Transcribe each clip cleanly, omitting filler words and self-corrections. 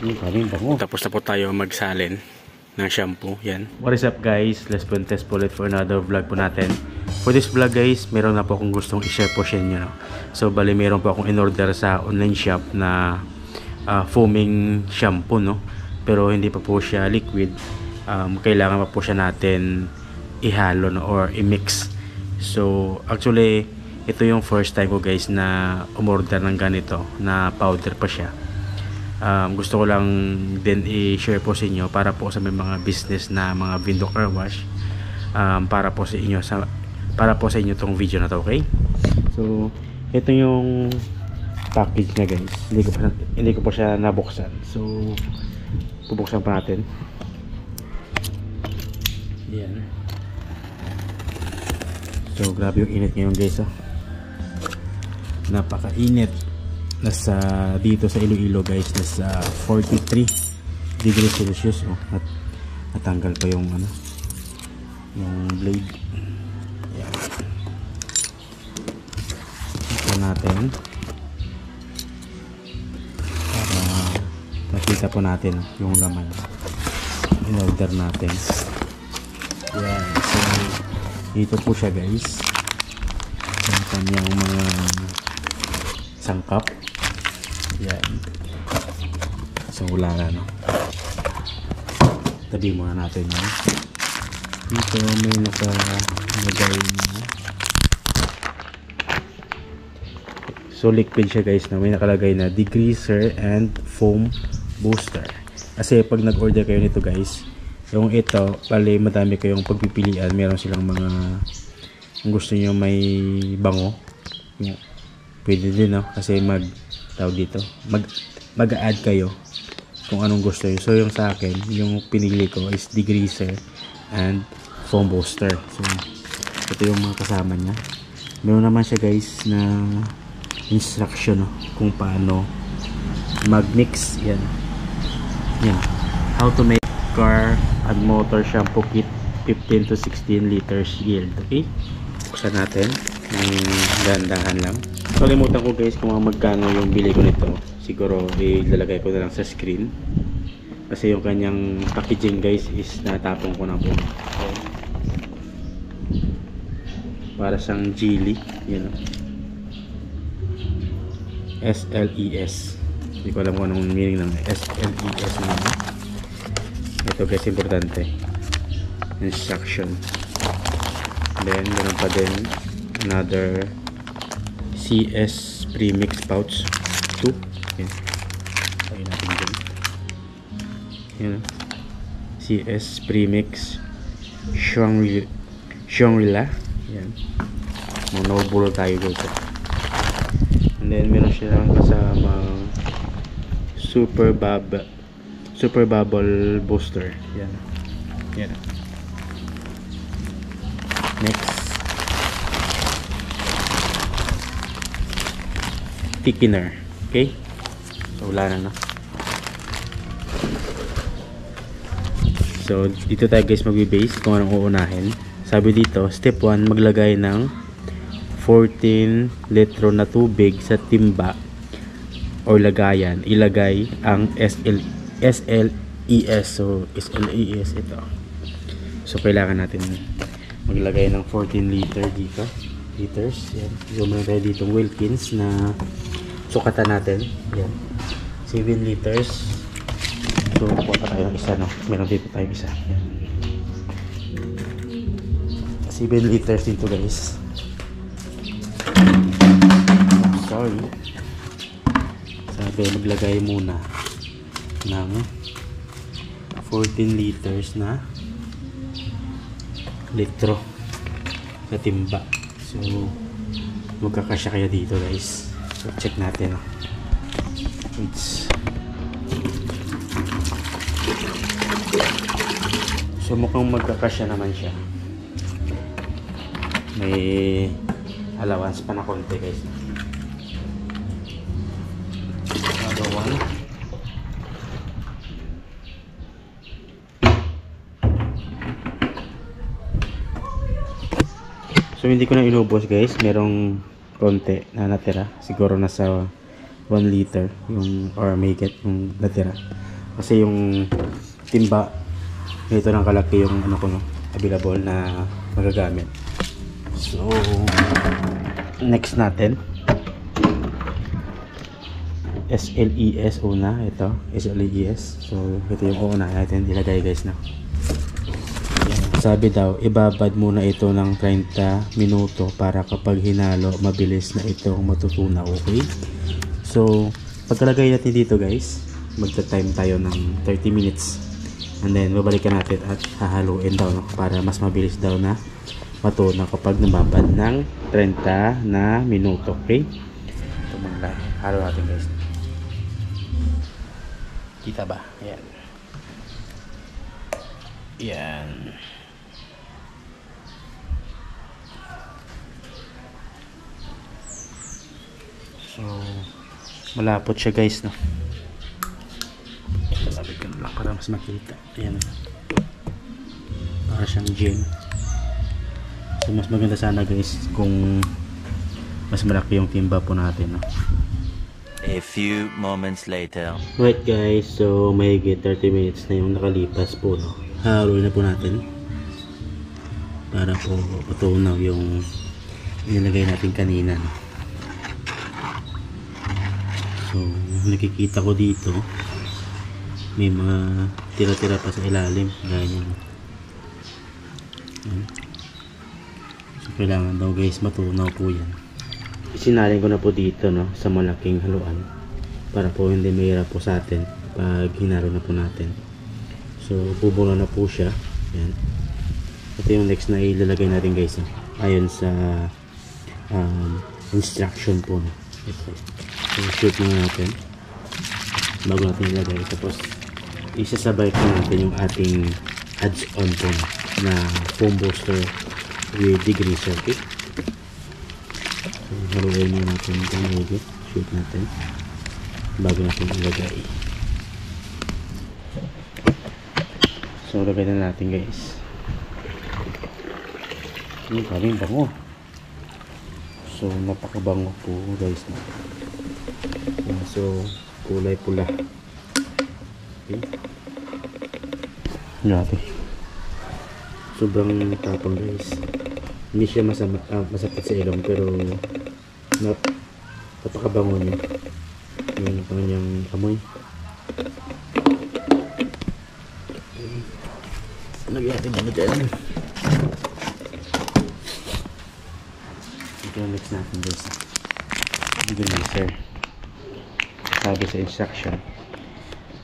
Tapos na po tayo magsalin ng shampoo. Yan. What is up guys? Let's test po ulit for another vlog po natin. For this vlog guys, meron na po akong gustong i-share po sa inyo. So bali meron po akong in-order sa online shop na foaming shampoo, no? Pero hindi pa po siya liquid. Kailangan pa po siya natin ihalo, no? Or i-mix. So actually ito yung first time ko guys na umorder ng ganito na powder pa siya. Gusto ko lang din i-share po sa inyo para po sa may mga business na mga window car wash, para po sa inyo tong video na to, okay? So ito yung package na guys. Hindi ko pa siya nabuksan. So bubuksan pa natin. Yan. So grabe yung init ngayon guys, oh. Napakainit. Nasa dito sa Iloilo guys, nasa 43 degrees Celsius, oh. At natanggal pa yung ano, yung blade. Yan. Ito natin para makita po natin yung laman in-order natin. Yan. So dito po siya guys, yung kanyang mga sangkap. Yan. So wala na, no? Tabi muna natin yan. Dito may nakalagay na. So liquid siya guys, na may nakalagay na degreaser and foam booster. Kasi pag nag-order kayo nito guys, yung ito, bali madami kayong pagpipilian. Meron silang mga, kung gusto nyo may bango, pwede din, no? Kasi tawag dito, mag-add kayo kung anong gusto nyo. So yung sa akin, yung pinili ko is degreaser and foam booster. So ito yung mga kasama niya. Meron naman siya guys na instruction, no? Kung paano mag-mix. Yan. Yan. How to make car and motor shampoo kit 15 to 16 liters yield. Okay? Buksan natin ng dahan-dahan lang. Kalimutan ko guys kung magkano yung bili ko nito. Siguro ilalagay ko na lang sa screen. Kasi yung kanyang packaging guys is natapon ko na po. Para siyang jelly. Yan, SLES. Hindi ko alam kung anong meaning ng SLES na. Ito guys, importante. Instruction. Then meron pa din another CS premix pouch 2. Yan. Ayun natin dyan. Yan. CS premix Shangri-La. Yan. Monobulo tayo dito. And then meron silang kasama super bubble booster. Yan. Yan. Next, thickener. Okay? So wala na, no? So dito tayo guys magbe-base kung anong uunahin. Sabi dito, step 1, maglagay ng 14 litro na tubig sa timba o lagayan. Ilagay ang SLES. So SLES ito. So kailangan natin maglagay ng 14 liters. Yan. So meron tayo ditong Wilkins na sukatan natin. Yan. 7 liters. So kuha tayo ng isa, no? Meron dito tayo isa. Yan. 7 liters dito guys. Sorry. Sabi maglagay muna ng 14 liters na litro sa timba. So magkakasya kaya dito guys. So check natin, so mukhang magkakasya naman siya. May allowance pa na konti guys. Another one. So hindi ko na inubos guys, merong konti na natira, siguro nasa 1 liter yung or may get yung natira. Kasi yung timba, ito lang kalaki yung ano ko, no, available na magagamit. So, next natin. SLES una, ito. SLES. So, ito yung una natin ilagay guys na. Sabi daw, ibabad muna ito ng 30 minuto para kapag hinalo, mabilis na itong matutunaw. Okay? So, pagkalagay natin dito guys, magta-time tayo ng 30 minutes. And then, babalikan natin at hahaluin daw, no? Para mas mabilis daw na matunaw kapag nababad ng 30 na minuto. Okay? Ito muna. Halo natin guys. Kita ba? Ayan. Ayan. So, malapot siya guys, no? Lapit ko lang para mas makita. Ayan. Para siyang gel. So, mas maganda sana guys kung mas malaki yung timba po natin, no? A few moments later. Right guys, so may 30 minutes na yung nakalipas po, no? Haluin na po natin para po matunaw yung nilagay natin kanina, no? So nakikita ko dito may mga tira-tira pa sa ilalim, ganyan. So kailangan daw guys matunaw po yan. Isinalin ko na po dito, no, sa malaking haluan para po hindi mahirap po sa atin pag hinalo na po natin. So bubulo na po siya. Yan. Ito yung next na ilalagay natin guys, no? Ayon sa instruction po, no? Ito. So shoot na natin bago natin ilagay. Tapos isasabay po natin yung ating adds-on po, no, na foam booster with degreaser. Okay? So haluin mo natin ito medyo. Shoot natin bago natin ilagay. So lagay na natin guys. Kaming bango. So napakabango po guys. So kulay pula. Okay. Grabe. Sobrang tapang guys. Hindi siya masakit sa ilong pero napakabango niya. Yung kanyang amoy. Lagyan natin ano dyan. Ito yung mix natin guys. Ito yung mixer. Sabi sa instruction,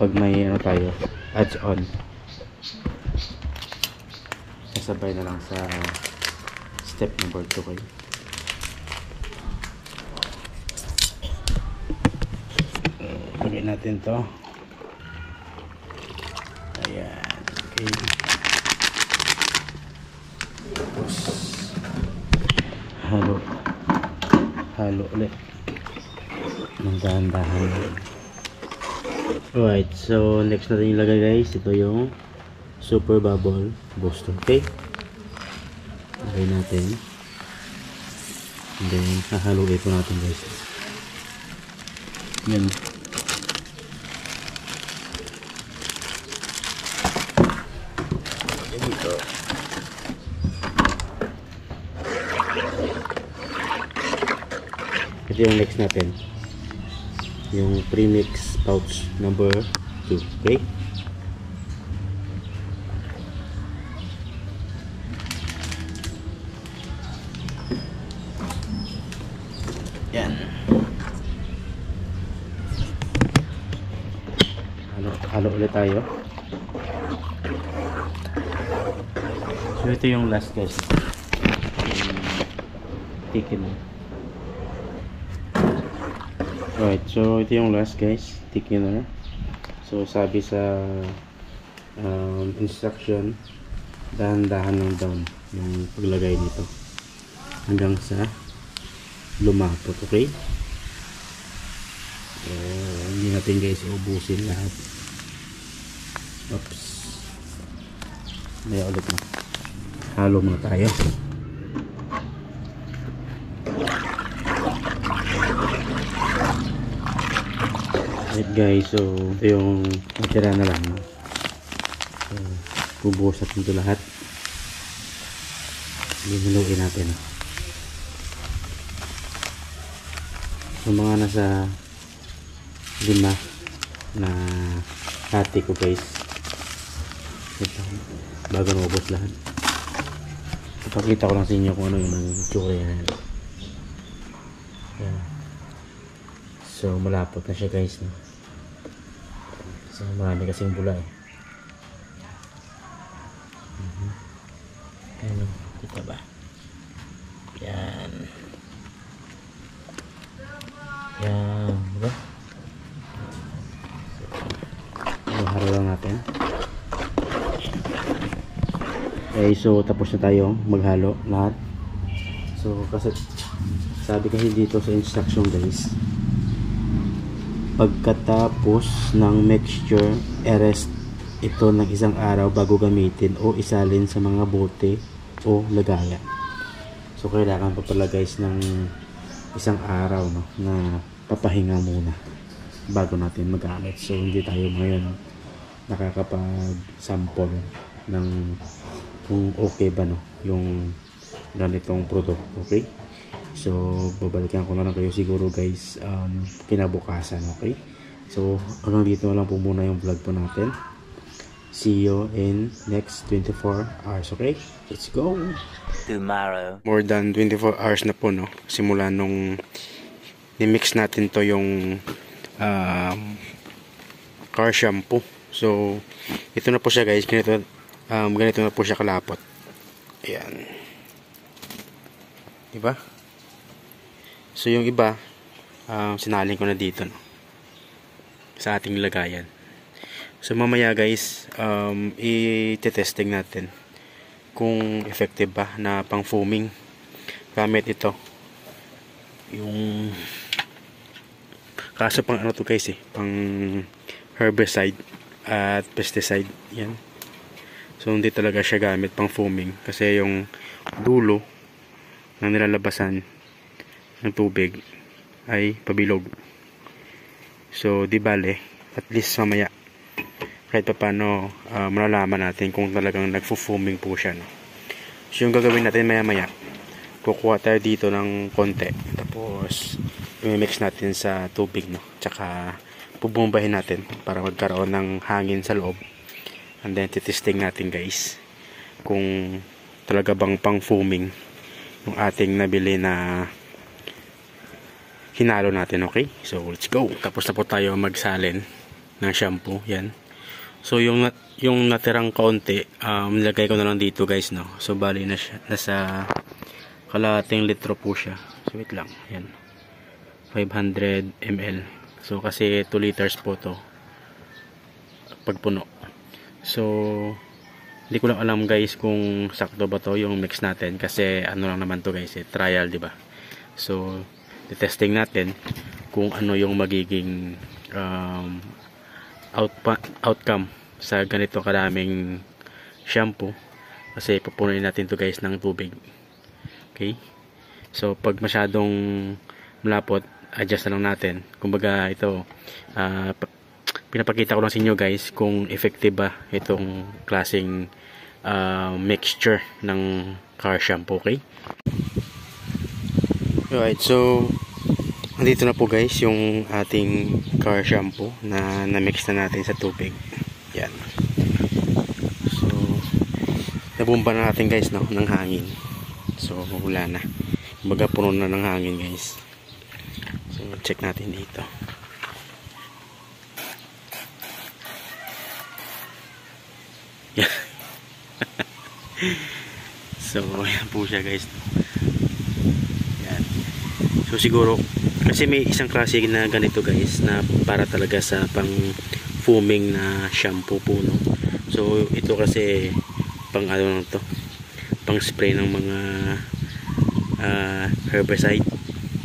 pag may ano tayo, adds on, sasabay na lang sa step number 2 kayo. Lagyan natin to. Ayan. Okay. Tapos halo ulit ng dahan-dahan. Alright, so next natin ilagay guys, ito yung super bubble booster. Okay, lagay natin and then hahaluin po natin guys. Yan. Dito. Ito yung next natin, yung premix pouch number 2. Okay, yan. Halo ulit tayo. So ito yung last guys, tikin. Alright, so ito yung last guys, thickener. So sabi sa instruction, dahan-dahan lang daw yung paglagay nito hanggang sa lumapot. Okay, so hindi natin guys ubusin lahat. Oops, may ulit na. Halo muna tayo. Alright guys, so ito yung natira na lang. So, bubuhos natin ito lahat. Binuluin natin. So mga nasa 5 na hati ko guys. Ito, bago maubos lahat. Ipakita ko lang sa inyo kung ano yung itsura yan. Yan. So malapot na siya guys, no? So marami kasing bula eh. Ano, kita ba? Yan. Yan, diba? So haro lang natin. Okay, so tapos na tayo maghalo lahat. So kasi sabi kasi dito sa instruction guys, pagkatapos ng mixture, i-rest ito ng 1 araw bago gamitin o isalin sa mga bote o lagayan. So kailangan pa pala guys ng 1 araw, no, na papahinga muna bago natin magamit. So hindi tayo ngayon nakakapag-sample ng kung okay ba, no, yung ganitong product. Okay, so babalikan ko na lang kayo siguro guys kinabukasan. Okay, so hanggang dito na lang po muna yung vlog po natin. See you in next 24 hours. Okay, let's go. Tomorrow. More than 24 hours na po, no, simula nung ni-mix natin to yung car shampoo. So ito na po siya guys, ganito na po siya kalapot. Ayan, diba? So yung iba sinalin ko na dito, no, sa ating lagayan. So mamaya guys i-testing natin kung effective ba na pang foaming gamit ito. Yung kaso pang ano to guys eh, pang herbicide at pesticide yan. So hindi talaga siya gamit pang foaming kasi yung dulo na nilalabasan ng tubig ay pabilog. So di bale, at least mamaya kahit pa paano malalaman natin kung talagang nagfo-foaming po siya, no? So yung gagawin natin maya maya, kukuha tayo dito ng konti, tapos i-mix natin sa tubig, no? Tsaka bubombahin natin para magkaroon ng hangin sa loob, and then titesting natin guys kung talaga bang pang foaming yung ating nabili na hinalo natin. Okay, so let's go. Tapos na po tayo magsalin ng shampoo. Yan. So yung natirang kaunti nilagay ko na lang dito guys, no. So bali na siya, nasa kalahating litro po siya. So wait lang, yan, 500 ml. So kasi 2 liters po to pag puno. So hindi ko lang alam guys kung sakto ba to yung mix natin kasi ano lang naman to guys eh, trial, di ba? So testing natin kung ano yung magiging outcome sa ganito karaming shampoo kasi pupunuin natin to guys ng tubig. Okay, so pag masyadong malapot, adjust na lang natin. Kumbaga ito pinapakita ko lang sa inyo guys kung effective ba itong klaseng mixture ng car shampoo. Okay, alright, so nandito na po guys yung ating car shampoo na na-mix na natin sa tubig. Yan. So nabumba na natin guys, no, ng hangin. So wala na, baga puno na ng hangin guys. So check natin dito. Yan. So yan po siya guys. Yan. So siguro kasi may isang klase na ganito guys na para talaga sa pang foaming na shampoo po, no. So ito kasi pang ano lang to, pang spray ng mga herbicide.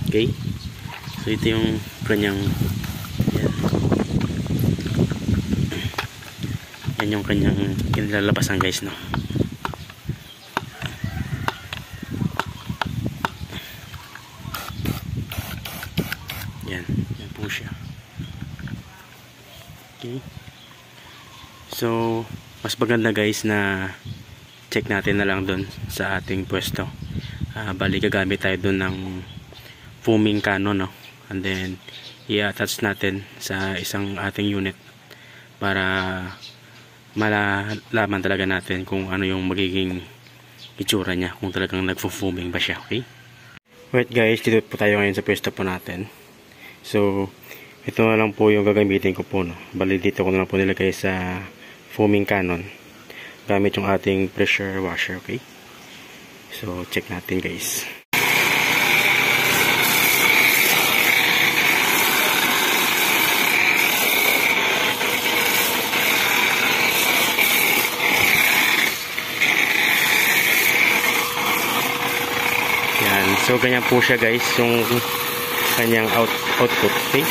Okay, so ito yung kanyang yan yung kanyang kinalalabasan guys, no. Yan po siya. Okay. So, mas maganda guys na check natin na lang dun sa ating pwesto. Bali gagamit tayo dun ng foaming cannon, no? And then i-attach natin sa isang ating unit para malalaman talaga natin kung ano yung magiging itsura niya, kung talagang nagfo-foaming ba siya. Okay. Right guys, dito po tayo ngayon sa pwesto po natin. So, ito na lang po yung gagamitin ko po, no? Bali dito ko na lang po nilagay sa foaming cannon gamit yung ating pressure washer. Okay. So, check natin guys. Yan. So, ganyan po siya guys, yung kanyang output. Okay.